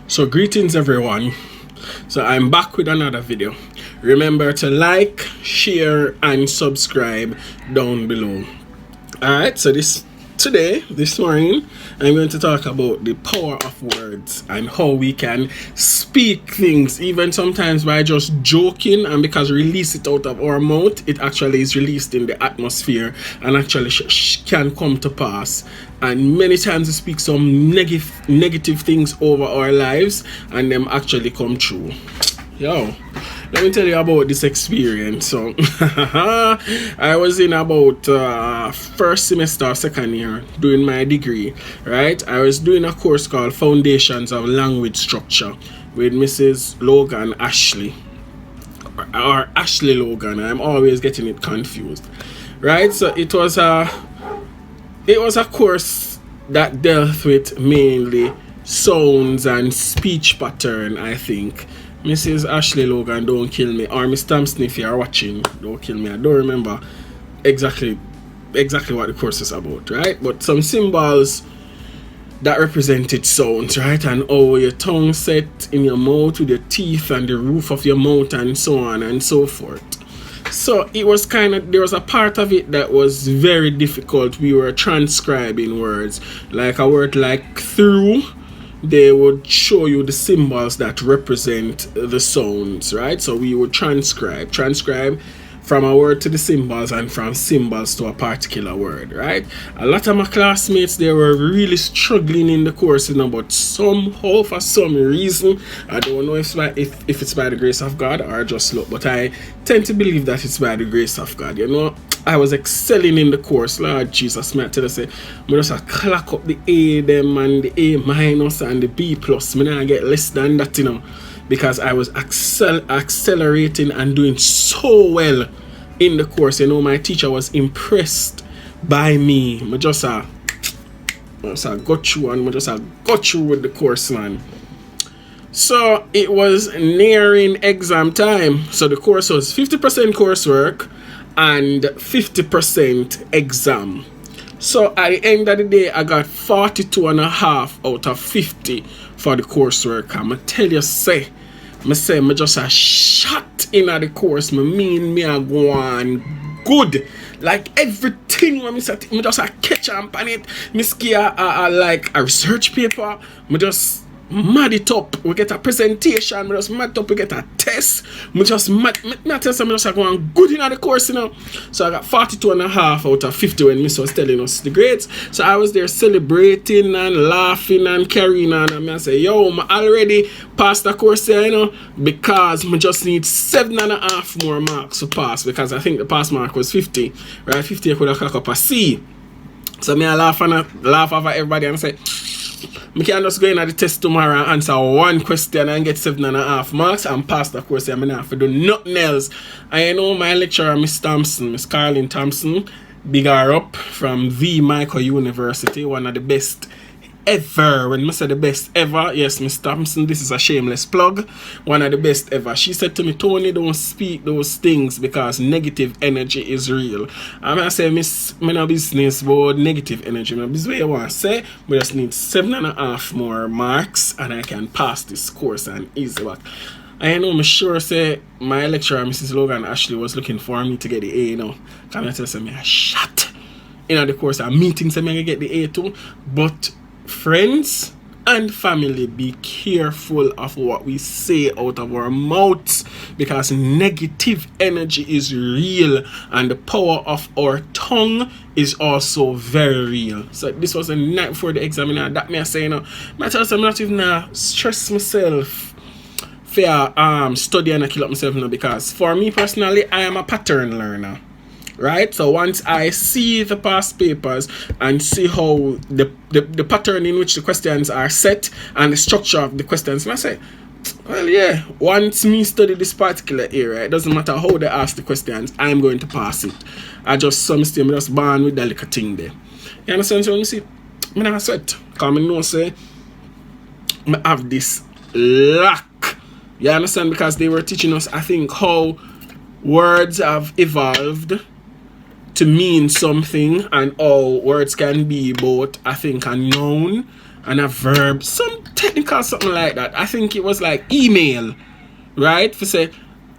So greetings everyone. So I'm back with another video. Remember to like, share and subscribe down below. Alright, so this morning, I'm going to talk about the power of words and how we can speak things, even sometimes by just joking, and because we release it out of our mouth, it actually is released in the atmosphere and actually can come to pass. And many times we speak some negative things over our lives and them actually come true. Yo, let me tell you about this experience. So I was in about first semester, second year, doing my degree, right? I was doing a course called Foundations of Language Structure with Mrs. Logan Ashley, or Ashley Logan. I'm always getting it confused, right? So it was a course that dealt with mainly sounds and speech pattern, I think. Mrs. Ashley Logan, don't kill me, or Miss Thompson, if you are watching, don't kill me. I don't remember exactly what the course is about, right? But some symbols that represented sounds, right? And how your tongue set in your mouth with your teeth and the roof of your mouth and so on and so forth. So it was there was a part of it that was very difficult. We were transcribing words, like a word like through. They would show you the symbols that represent the sounds, right? So we would transcribe from a word to the symbols and from symbols to a particular word, right? A lot of my classmates, they were really struggling in the course, but somehow, for some reason, I don't know if it's by the grace of God or just luck, but I tend to believe that it's by the grace of God. I was excelling in the course. Lord Jesus, me I tell you, say, I just clock up the A them and the A minus and the B plus. I not get less than that, because I was accelerating and doing so well in the course. My teacher was impressed by me. I just got through with the course, man. So it was nearing exam time. So the course was 50% coursework and 50% exam. So at the end of the day, I got 42.5 out of 50 for the coursework. I'ma tell you, I just a shot in at the course. Me a go on good. Like everything when me just a catch up on it. Me scare like a research paper. Me just mad it up. We get a presentation. We just mad it up. We get a test. Me just go on good in the course, So I got 42.5 out of 50 when Miss was telling us the grades. So I was there celebrating and laughing and carrying on. And I say, yo, I already passed the course there, because I just need 7.5 more marks to pass, because I think the pass mark was 50. Right? 50 I could have clocked up a C. So I laugh over everybody and say, I can just go in at the test tomorrow and answer one question and get 7.5 marks and pass the course. I'm not have to do nothing else. I know my lecturer, Miss Thompson, Miss Carlin Thompson, big her up from V. Michael University, one of the best ever. When I say the best ever, yes, Miss Thompson, this is a shameless plug. One of the best ever. She said to me, Tony, don't speak those things because negative energy is real. I'm gonna say, Miss, me no business about negative energy. My business way I want to say, we just need 7.5 more marks and I can pass this course and easy back. I know I'm sure say my lecturer, Mrs. Logan Ashley, was looking for me to get the A, Can I tell me a shot in the course and meetings I'm gonna get the A too, but friends and family, be careful of what we say out of our mouths, because negative energy is real and the power of our tongue is also very real. So this was the night before the exam, and that me I say, I tell you, I'm not even stress myself for study and I kill up myself because for me personally, I am a pattern learner. Right, so once I see the past papers and see how the pattern in which the questions are set and the structure of the questions, I say, well, yeah, once me study this particular area, it doesn't matter how they ask the questions, I'm going to pass it. I just just born with that little thing there. You understand? So when you see, I'm not sweat, because I know say I have this lack. You understand? Because they were teaching us, I think, how words have evolved to mean something, and all words can be both, I think, a noun and a verb. Some technical something like that. I think it was like email, right? For say,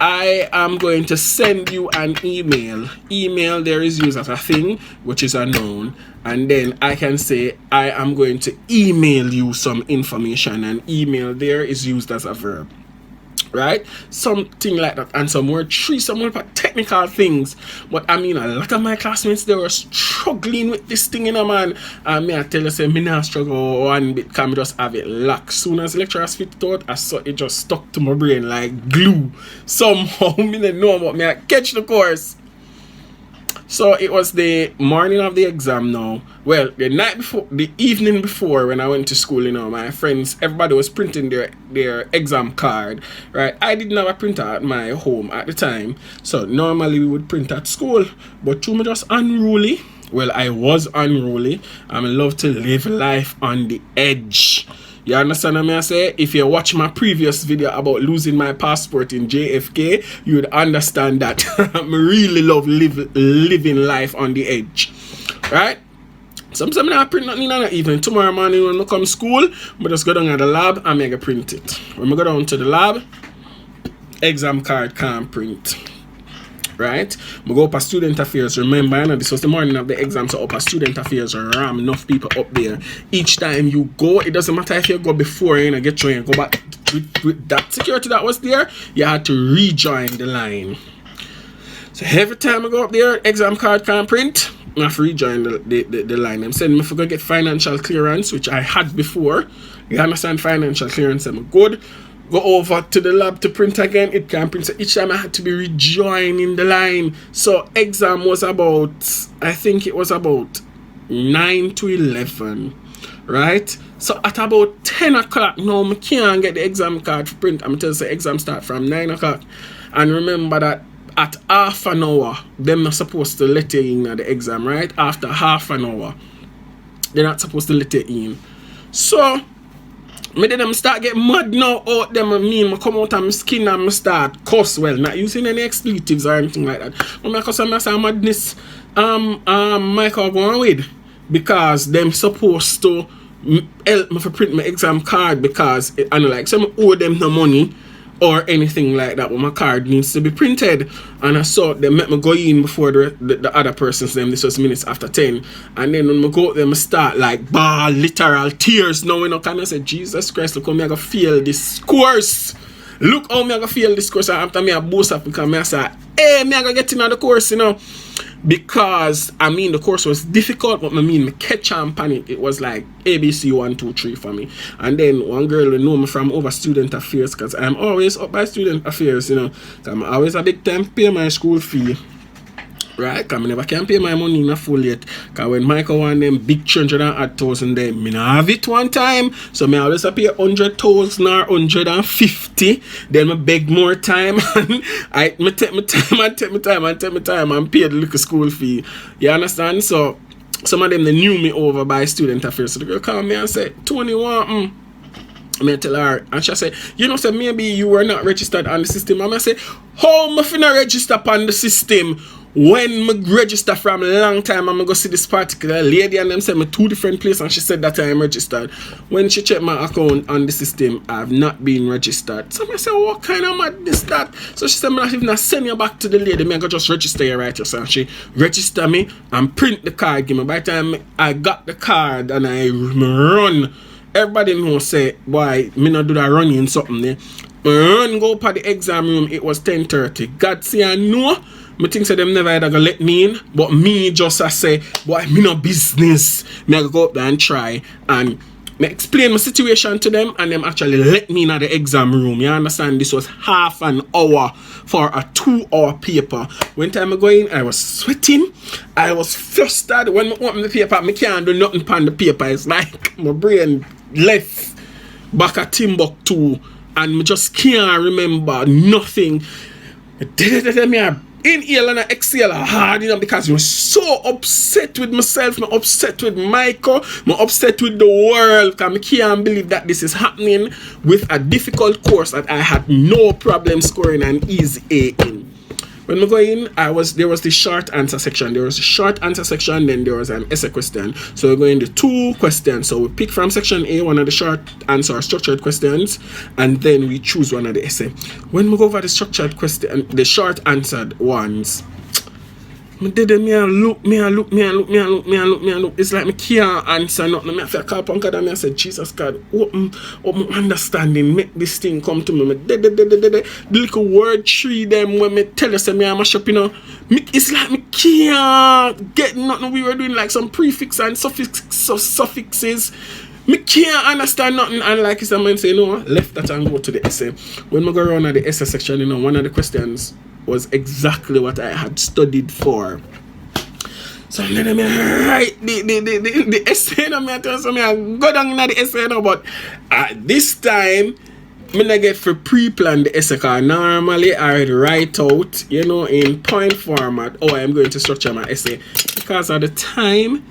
I am going to send you an email. Email there is used as a thing, which is a noun. And then I can say, I am going to email you some information. And email there is used as a verb. Right? Something like that. And some more technical things. But I mean, a lot of my classmates, they were struggling with this thing, man. And me, I tell you, say, me not struggle one bit, because I just have it locked. Soon as the lecturer spit it out, I saw it just stuck to my brain like glue. Somehow, me didn't know about me. I catch the course. So it was the morning of the exam now. Well, the night before, the evening before, when I went to school, my friends, everybody was printing their exam card, right? I didn't have a printer at my home at the time. So normally we would print at school. But to me just unruly. Well, I was unruly. I love to live life on the edge. You understand what I say? If you watch my previous video about losing my passport in JFK, you would understand that I really love living life on the edge. Right? So I'm saying I print nothing in the evening. Tomorrow morning when I come to school, I just go down to the lab and I print it. When I go down to the lab, exam card can't print. Right? We go up a student affairs. Remember, this was the morning of the exam, so up a student affairs ram enough people up there. Each time you go, it doesn't matter if you go before you get joined, go back with that security that was there, you had to rejoin the line. So every time I go up there, exam card can't print, I have to rejoin the line. I'm saying if I go get financial clearance, which I had before. You understand financial clearance, I'm good. Go over to the lab to print again, it can't print. So each time I had to be rejoining the line. So exam was about, I think it was about 9 to 11, right? So at about 10 o'clock now, I can't get the exam card for print. I'm telling you, the exam start from 9 o'clock. And remember that at half an hour, them not supposed to let you in at the exam, right? After half an hour, they're not supposed to let you in. So me them start get mad now out them. I come out of my skin and I start cuss. Well, not using any expletives or anything like that. But I cuss and I say madness Michael going with, because them supposed to help me to print my exam card, because I know like some owe them no money or anything like that, but my card needs to be printed. And I saw them make me go in before the other person's name. This was minutes after 10. And then when I go out there, I start like literal tears now, and I said, Jesus Christ, look how me I gonna feel this course. Look how me I gonna feel this course. And after me I boost up, because I said, hey, me I gonna get in the course, because I mean the course was difficult, but me catch and panic. It was like ABC 1, 2, 3 for me. And then one girl will know me from over student affairs, because I'm always up by student affairs, I'm always a big time pay my school fee, right? Because I never can pay my money in a full yet. Because when Michael want them big 300,000 there, me not have it one time. So me always pay 100,000 or 150. Then I beg more time. And I take my time and pay the little school fee. You understand? So some of them, they knew me over by student affairs. So the girl called me and said, Tony, what? I tell her, and she said, so maybe you were not registered on the system. And I said, how am I finna register on the system? When I register from a long time, I'm going to see this particular lady, and them send me 2 different places, and she said that I am registered. When she checked my account on the system, I have not been registered. So I said, what kind of madness that? So she said, I'm not even send you back to the lady, I'm going to just register you right here. So she register me and print the card, give me. By the time I got the card and I run, everybody knows say, boy, me not do that running something there. Run go up at the exam room, it was 10:30. God say I know. I think say them never ever gonna let me in, but me just I say, boy, me no business. Me I go up there and try, and me explain my situation to them, and them actually let me in at the exam room. You understand? This was half an hour for a 2-hour paper. When time I go in, I was sweating, I was flustered. When I open the paper, I can't do nothing on the paper. It's like my brain left back at Timbuktu, and I just can't remember nothing. Me inhale and exhale hard, because I'm so upset with myself, I'm upset with Michael, I'm upset with the world, because I can't believe that this is happening with a difficult course that I had no problem scoring an easy A in. When we go in, there was the short answer section. There was a short answer section, then there was an essay question. So we're going to 2 questions. So we pick from section A one of the short answer or structured questions, and then we choose one of the essay. When we go over the structured question, the short answered ones, me look. It's like me can't answer nothing. Me feel call upon God and me say, Jesus God, open understanding, make this thing come to me. The little word tree them when me tell you say me I'm a shop, you know. It's like me can't get nothing. We were doing like some prefix and suffixes. Me can't understand nothing, and like someone say, no, left that and go to the essay. When we go around at the essay section, you know, one of the questions was exactly what I had studied for. So I'm letting me write the essay, and I tell you, I go down in the essay now, but at this time, I not get for pre-plan the essay, because normally I would write out, you know, in point format, I'm going to structure my essay, because at the time,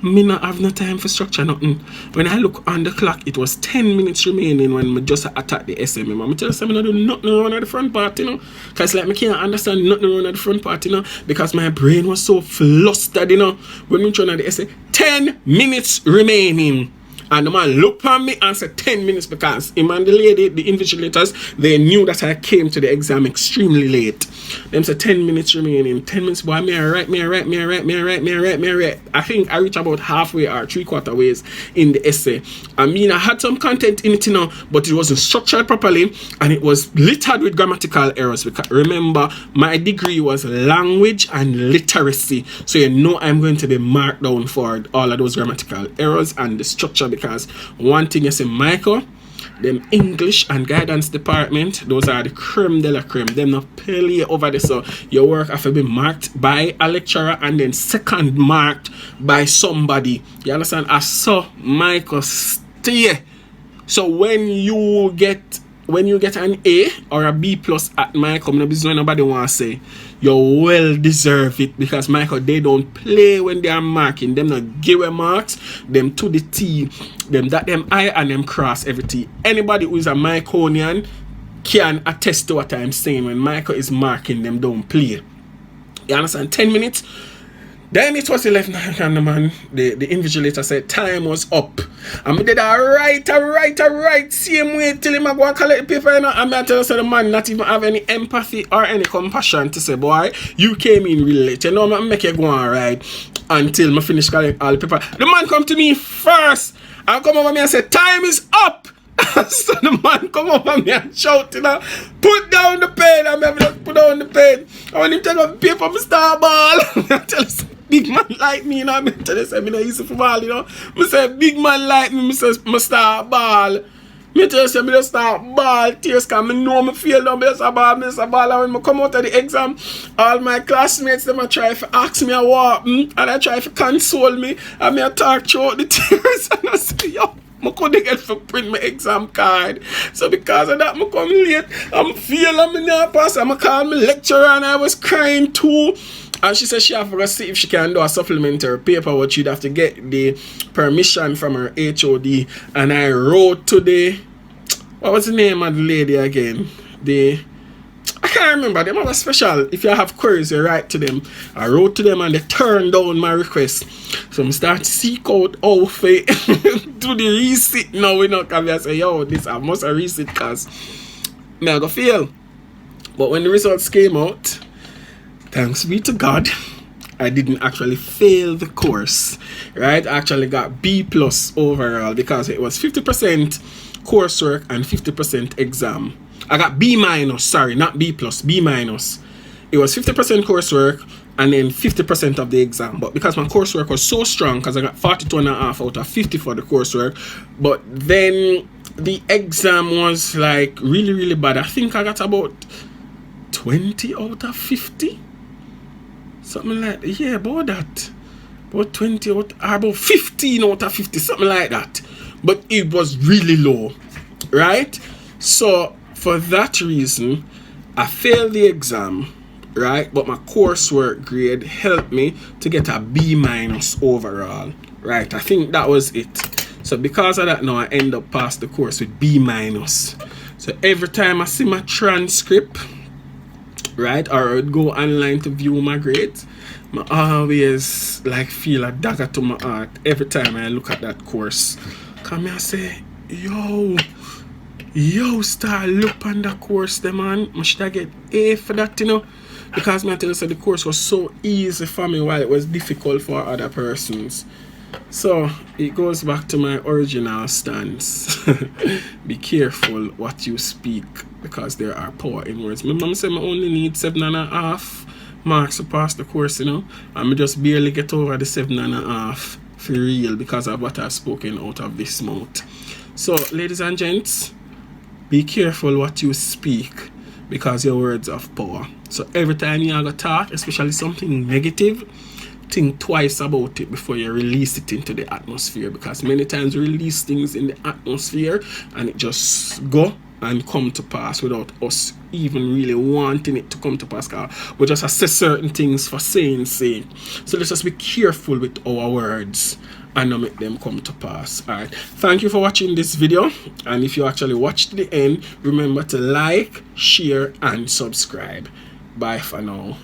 me not have no time for structure nothing. When I look on the clock, it was 10 minutes remaining when I just attack the essay. I tell you, I don't do nothing around at the front part, you know. Because like, I can't understand nothing around at the front part, you know. Because my brain was so flustered, you know. When we trying at the essay, 10 minutes remaining. And the man looked at me and said 10 minutes, because him and the lady, the invigilators, they knew that I came to the exam extremely late. Them said 10 minutes remaining. 10 minutes, boy, me I write. I think I reached about halfway or 3/4 ways in the essay. I mean, I had some content in it, you know, but it wasn't structured properly, and it was littered with grammatical errors. Because remember, my degree was language and literacy. So you know I'm going to be marked down for all of those grammatical errors and the structure. Because one thing you say, Michael, them English and guidance department, those are the creme de la creme. Them not pay over there. So your work have to be marked by a lecturer and then second marked by somebody. You understand? I saw Michael stay. So when you get an A or a B plus at Michael, no business nobody want to say, you well deserve it, because Michael, they don't play when they are marking. Them not give a marks, them to the T, them that them I and them cross every T. Anybody who is a Miconian can attest to what I'm saying. When Michael is marking, them don't play. You understand? 10 minutes. Then it was 11 and the man, the invigilator said time was up. And I did a right same way till him go and collect the paper, you know. And I tell you, so the man not even have any empathy or any compassion to say, boy, you came in really late. You know, I make you go and ride until I finish collecting all the paper. The man come to me first and come over me and say, time is up. So the man come over me and shout, you know, put down the pen. And I just put down the pen. And when he take up the paper, I start ball. I tell you, big man like me, you know, I tell you, I don't use it for ball, you know. I say, big man like me, I say, I start ball. I tell you, I just start ball. Tears come, I know I feel down, I start ball. And when I come out of the exam, all my classmates, them I try to ask me a what, and I try to console me, and I talk through the tears, and I say, yo, I couldn't get to print my exam card. So because of that, I come late, I'm feeling not pass, I'm call my lecturer, and I was crying too. And she said she have to see if she can do a supplementary paper, but she'd have to get the permission from her HOD. And I wrote to the, what was the name of the lady again? I can't remember. Them have a special. If you have queries, you write to them. I wrote to them and they turned down my request. So I start to seek out how to do the receipt now. We know, because I say, yo, this I must have receipt because I go fail. But when the results came out, thanks be to God, I didn't actually fail the course, right? I actually got B plus overall, because it was 50% coursework and 50% exam. I got B minus, sorry, not B plus, B minus. It was 50% coursework and then 50% of the exam. But because my coursework was so strong, because I got 42.5 out of 50 for the coursework, but then the exam was like really, really bad. I think I got about 20 out of 50. Something like that. Yeah, about that. About 20 out, or about 15 out of 50, something like that. But it was really low, right? So for that reason, I failed the exam, right? But my coursework grade helped me to get a B minus overall, right? I think that was it. So because of that, now I end up past the course with B minus. So every time I see my transcript, right? Or I would go online to view my grades. I always like feel a dagger to my heart every time I look at that course. Come here, say, yo, star, look on that course, the man. I should I get A for that, you know? Because I tell you, so the course was so easy for me while it was difficult for other persons. So it goes back to my original stance. Be careful what you speak, because there are power in words. My mom said I only need 7.5 marks to pass the course, you know, and I just barely get over the 7.5 for real because of what I've spoken out of this mouth. So ladies and gents, be careful what you speak, because your words have power. So every time you go talk, especially something negative, think twice about it before you release it into the atmosphere, because many times we release things in the atmosphere and it just go and come to pass without us even really wanting it to come to pass. We just assess certain things for saying. So let's just be careful with our words and not make them come to pass. Alright, thank you for watching this video, and if you actually watched the end, remember to like, share and subscribe. Bye for now.